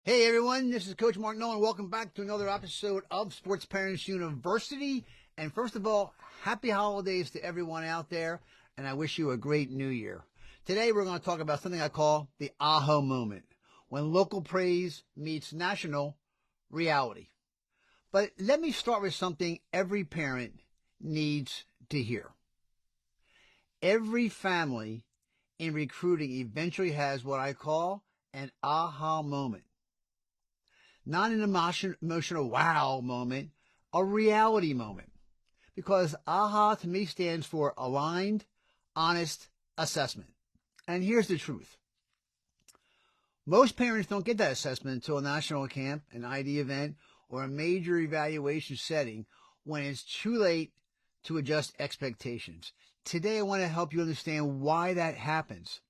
Hey everyone, this is Coach Mark Nolan. Welcome back to another episode of Sports Parents University. And first of all, happy holidays to everyone out there, and I wish you a great new year. Today we're going to talk about something I call the aha moment, when local praise meets national reality. But let me start with something every parent needs to hear. Every family in recruiting eventually has what I call an aha moment. Not an emotional wow moment, a reality moment. Because AHA to me stands for aligned, honest assessment. And here's the truth. Most parents don't get that assessment until a national camp, an ID event, or a major evaluation setting when it's too late to adjust expectations. Today I want to help you understand why that happens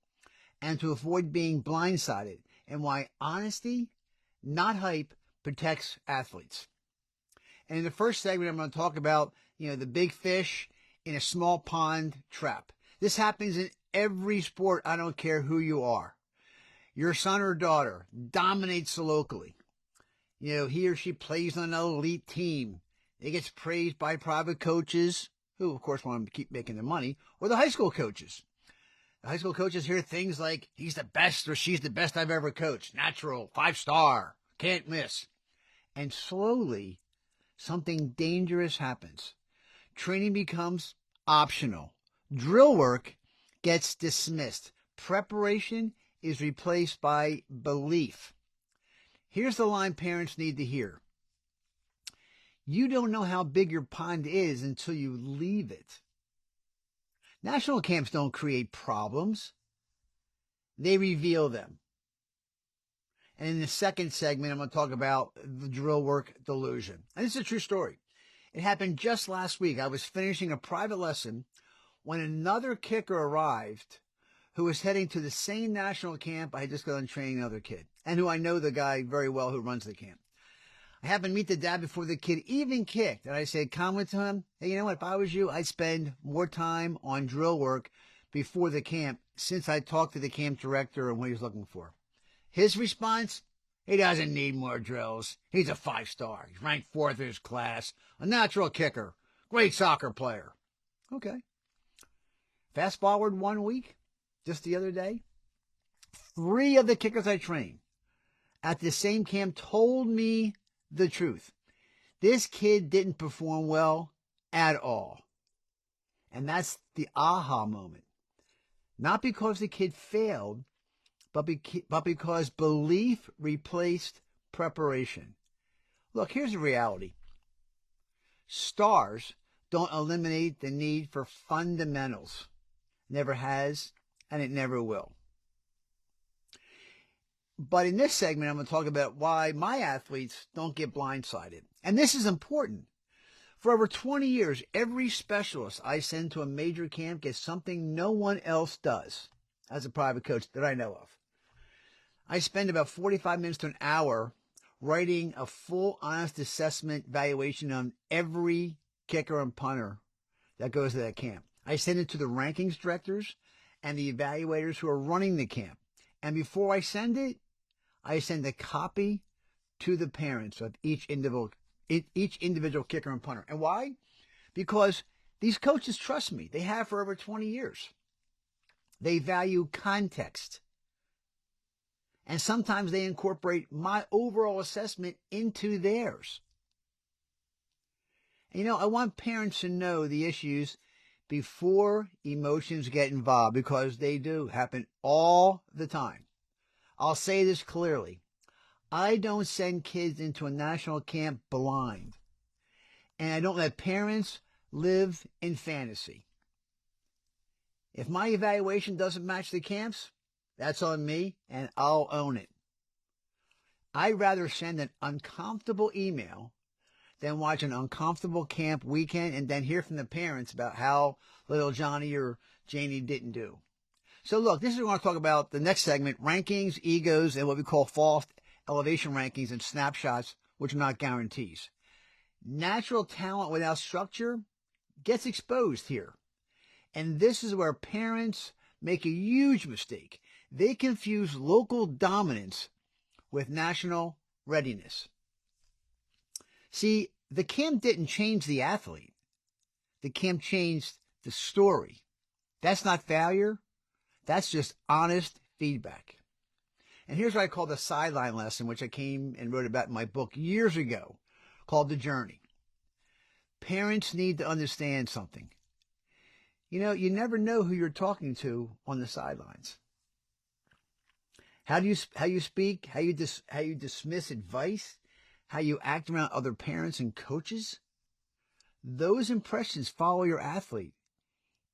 and to avoid being blindsided and why honesty, not hype, protects athletes. And in the first segment, I'm going to talk about, the big fish in a small pond trap. This happens in every sport. I don't care who you are. Your son or daughter dominates locally. He or she plays on an elite team. It gets praised by private coaches, who of course want to keep making their money, or the high school coaches. The high school coaches hear things like, he's the best or she's the best I've ever coached. Natural, 5-star, can't miss. And slowly, something dangerous happens. Training becomes optional. Drill work gets dismissed. Preparation is replaced by belief. Here's the line parents need to hear. You don't know how big your pond is until you leave it. National camps don't create problems. They reveal them. And in the second segment, I'm going to talk about the drill work delusion. And this is a true story. It happened just last week. I was finishing a private lesson when another kicker arrived who was heading to the same national camp I had just gone training another kid, and who I know the guy very well who runs the camp. I happened to meet the dad before the kid even kicked, and I said, comment to him, hey, you know what, if I was you, I'd spend more time on drill work before the camp since I talked to the camp director and what he was looking for. His response, he doesn't need more drills. He's a 5-star. He's ranked 4th in his class, a natural kicker, great soccer player. Okay. Fast forward 1 week, just the other day, 3 of the kickers I trained at the same camp told me the truth. This kid didn't perform well at all. And that's the aha moment. Not because the kid failed, but because belief replaced preparation. Look, here's the reality. Stars don't eliminate the need for fundamentals. Never has, and it never will. But in this segment, I'm going to talk about why my athletes don't get blindsided. And this is important. For over 20 years, every specialist I send to a major camp gets something no one else does as a private coach that I know of. I spend about 45 minutes to an hour writing a full, honest assessment evaluation on every kicker and punter that goes to that camp. I send it to the rankings directors and the evaluators who are running the camp. And before I send it, I send a copy to the parents of each individual kicker and punter. And why? Because these coaches trust me. They have for over 20 years. They value context. And sometimes they incorporate my overall assessment into theirs. And I want parents to know the issues before emotions get involved, because they do happen all the time. I'll say this clearly. I don't send kids into a national camp blind. And I don't let parents live in fantasy. If my evaluation doesn't match the camp's, that's on me, and I'll own it. I'd rather send an uncomfortable email than watch an uncomfortable camp weekend and then hear from the parents about how little Johnny or Janie didn't do. So look, this is what I want to talk about the next segment, rankings, egos, and what we call false elevation rankings and snapshots, which are not guarantees. Natural talent without structure gets exposed here. And this is where parents make a huge mistake. They confuse local dominance with national readiness. See, the camp didn't change the athlete. The camp changed the story. That's not failure. That's just honest feedback. And here's what I call the sideline lesson, which I came and wrote about in my book years ago, called The Journey. Parents need to understand something. You know, you never know who you're talking to on the sidelines. How you speak, how you dismiss advice, how you act around other parents and coaches, those impressions follow your athlete,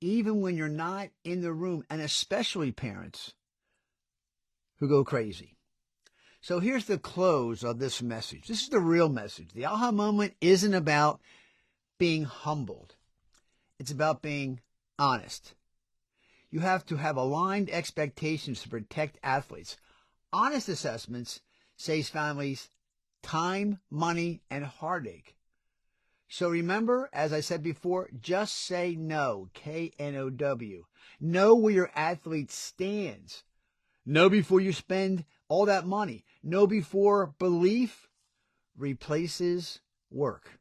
even when you're not in the room, and especially parents who go crazy. So here's the close of this message. This is the real message. The aha moment isn't about being humbled. It's about being honest. You have to have aligned expectations to protect athletes. Honest assessments saves families time, money, and heartache. So remember, as I said before, just say no, K-N-O-W. Know where your athlete stands. Know before you spend all that money. Know before belief replaces work.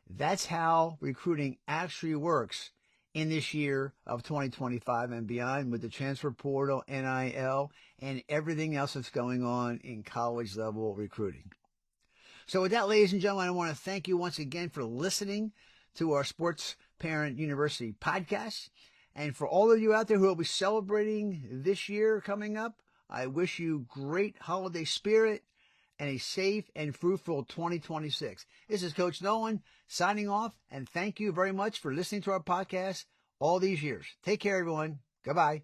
That's how recruiting actually works in this year of 2025 and beyond, with the transfer portal, NIL, and everything else that's going on in college level recruiting. So with that, ladies and gentlemen, I want to thank you once again for listening to our Sports Parent University podcast. And for all of you out there who will be celebrating this year coming up, I wish you great holiday spirit and a safe and fruitful 2026. This is Coach Nolan signing off, and thank you very much for listening to our podcast all these years. Take care, everyone. Goodbye.